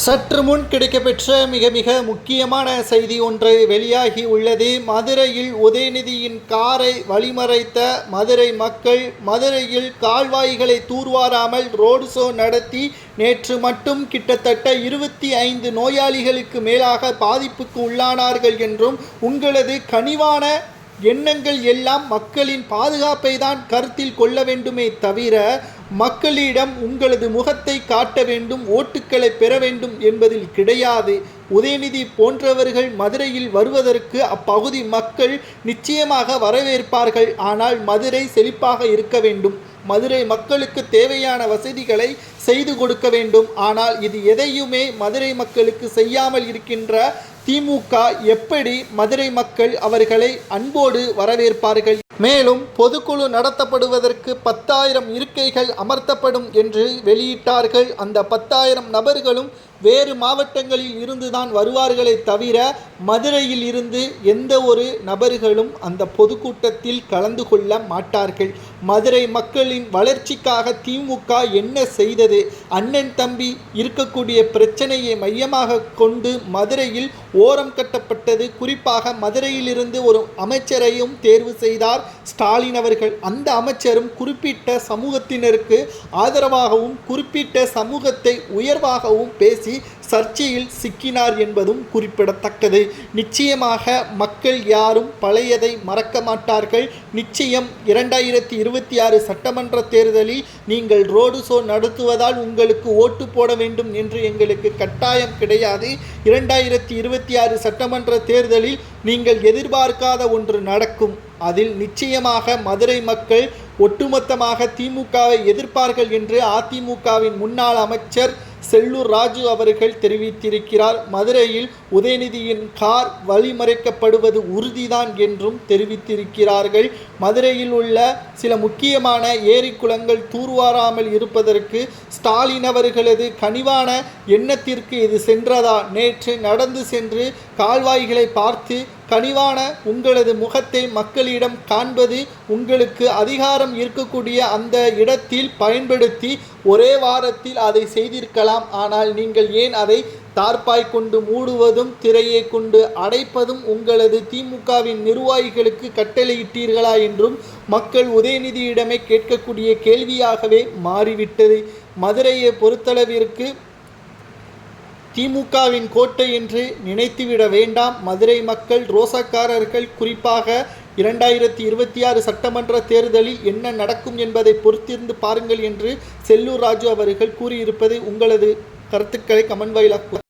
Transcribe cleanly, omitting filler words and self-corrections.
சற்று முன் கிடைக்கப்பெற்ற மிக முக்கியமான செய்தி ஒன்று வெளியாகி உள்ளது. மதுரையில் உதயநிதியின் காரை வழிமறைத்த மதுரை மக்கள் மதுரையில் கால்வாய்களை தூர்வாராமல் ரோடு ஷோ நடத்தி நேற்று மட்டும் கிட்டத்தட்ட 25 நோயாளிகளுக்கு மேலாக பாதிப்புக்கு உள்ளானார்கள் என்றும், உங்களது கனிவான எண்ணங்கள் எல்லாம் மக்களின் பாதுகாப்பை தான் கருத்தில் கொள்ள வேண்டுமே தவிர மக்களிடம் உங்களது முகத்தை காட்ட வேண்டும், ஓட்டுக்களை பெற வேண்டும் என்பதில் கிடையாது. உதயநிதி போன்றவர்கள் மதுரையில் வருவதற்கு அப்பகுதி மக்கள் நிச்சயமாக வரவேற்பார்கள். ஆனால் மதுரை செழிப்பாக இருக்க வேண்டும், மதுரை மக்களுக்கு தேவையான வசதிகளை செய்து கொடுக்க வேண்டும். ஆனால் இது எதையுமே மதுரை மக்களுக்கு செய்யாமல் இருக்கின்ற திமுக எப்படி மதுரை மக்கள் அவர்களை அன்போடு வரவேற்பார்கள்? மேலும் பொதுக்குழு நடத்தப்படுவதற்கு 10,000 இருக்கைகள் அமர்த்தப்படும் என்று வெளியிட்டார்கள். அந்த 10,000 நபர்களும் வேறு மாவட்டங்களில் இருந்துதான் வருவார்களே தவிர மதுரையில் இருந்து எந்த ஒரு நபர்களும் அந்த பொதுக்கூட்டத்தில் கலந்து கொள்ள மாட்டார்கள். மதுரை மக்களின் வளர்ச்சிக்காக திமுக என்ன செய்தது? அண்ணன் தம்பி இருக்கக்கூடிய பிரச்சனையை மையமாக கொண்டு மதுரையில் ஓரம் கட்டப்பட்டது. குறிப்பாக மதுரையிலிருந்து ஒரு அமைச்சரையும் தேர்வு செய்தார் ஸ்டாலின் அவர்கள். அந்த அமைச்சரும் குறிப்பிட்ட சமூகத்தினருக்கு ஆதரவாகவும் குறிப்பிட்ட சமூகத்தை உயர்வாகவும் பேசி சர்ச்சையில் சிக்கினார் என்பதும் குறிப்பிடத்தக்கது. நிச்சயமாக மக்கள் யாரும் பழையதை மறக்க மாட்டார்கள். நிச்சயம் 2026 சட்டமன்ற தேர்தலில் நீங்கள் ரோடு ஷோ நடத்துவதால் உங்களுக்கு ஓட்டு போட வேண்டும் என்று எங்களுக்கு கட்டாயம் கிடையாது. 2026 சட்டமன்ற தேர்தலில் நீங்கள் எதிர்பார்க்காத ஒன்று நடக்கும். அதில் நிச்சயமாக மதுரை மக்கள் ஒட்டுமொத்தமாக திமுகவை எதிர்ப்பார்கள் என்று அதிமுகவின் முன்னாள் அமைச்சர் செல்லூர் ராஜு அவர்கள் தெரிவித்திருக்கிறார். மதுரையில் உதயநிதியின் கார் வழிமறைக்கப்படுவது உறுதிதான் என்றும் தெரிவித்திருக்கிறார்கள். மதுரையில் உள்ள சில முக்கியமான ஏரி குளங்கள் தூர்வாராமல் இருப்பதற்கு ஸ்டாலின் அவர்களது கனிவான எண்ணத்திற்கு இது சென்றதா? நேற்று நடந்து சென்று கால்வாய்களை பார்த்து கனிவான உங்களது முகத்தை மக்களிடம் காண்பது உங்களுக்கு அதிகாரம் இருக்கக்கூடிய அந்த இடத்தில் பயன்படுத்தி ஒரே வாரத்தில் அதை செய்திருக்கலாம். ஆனால் நீங்கள் ஏன் அதை தார்ப்பாய் கொண்டு மூடுவதும் திரையை கொண்டு அடைப்பதும் உங்களது திமுகவின் நிர்வாகிகளுக்கு கட்டளையிட்டீர்களா என்றும் மக்கள் உதயநிதியிடமே கேட்கக்கூடிய கேள்வியாகவே மாறிவிட்டது. மதுரையை பொறுத்தளவிற்கு திமுகவின் கோட்டை என்று நினைத்துவிட வேண்டாம். மதுரை மக்கள் ரோசக்காரர்கள். குறிப்பாக 2026 சட்டமன்ற தேர்தலில் என்ன நடக்கும் என்பதை பொறுத்திருந்து பாருங்கள் என்று செல்லூர் ராஜு அவர்கள் கூறியிருப்பது. உங்களது கருத்துக்களை கமெண்ட் வாயிலாக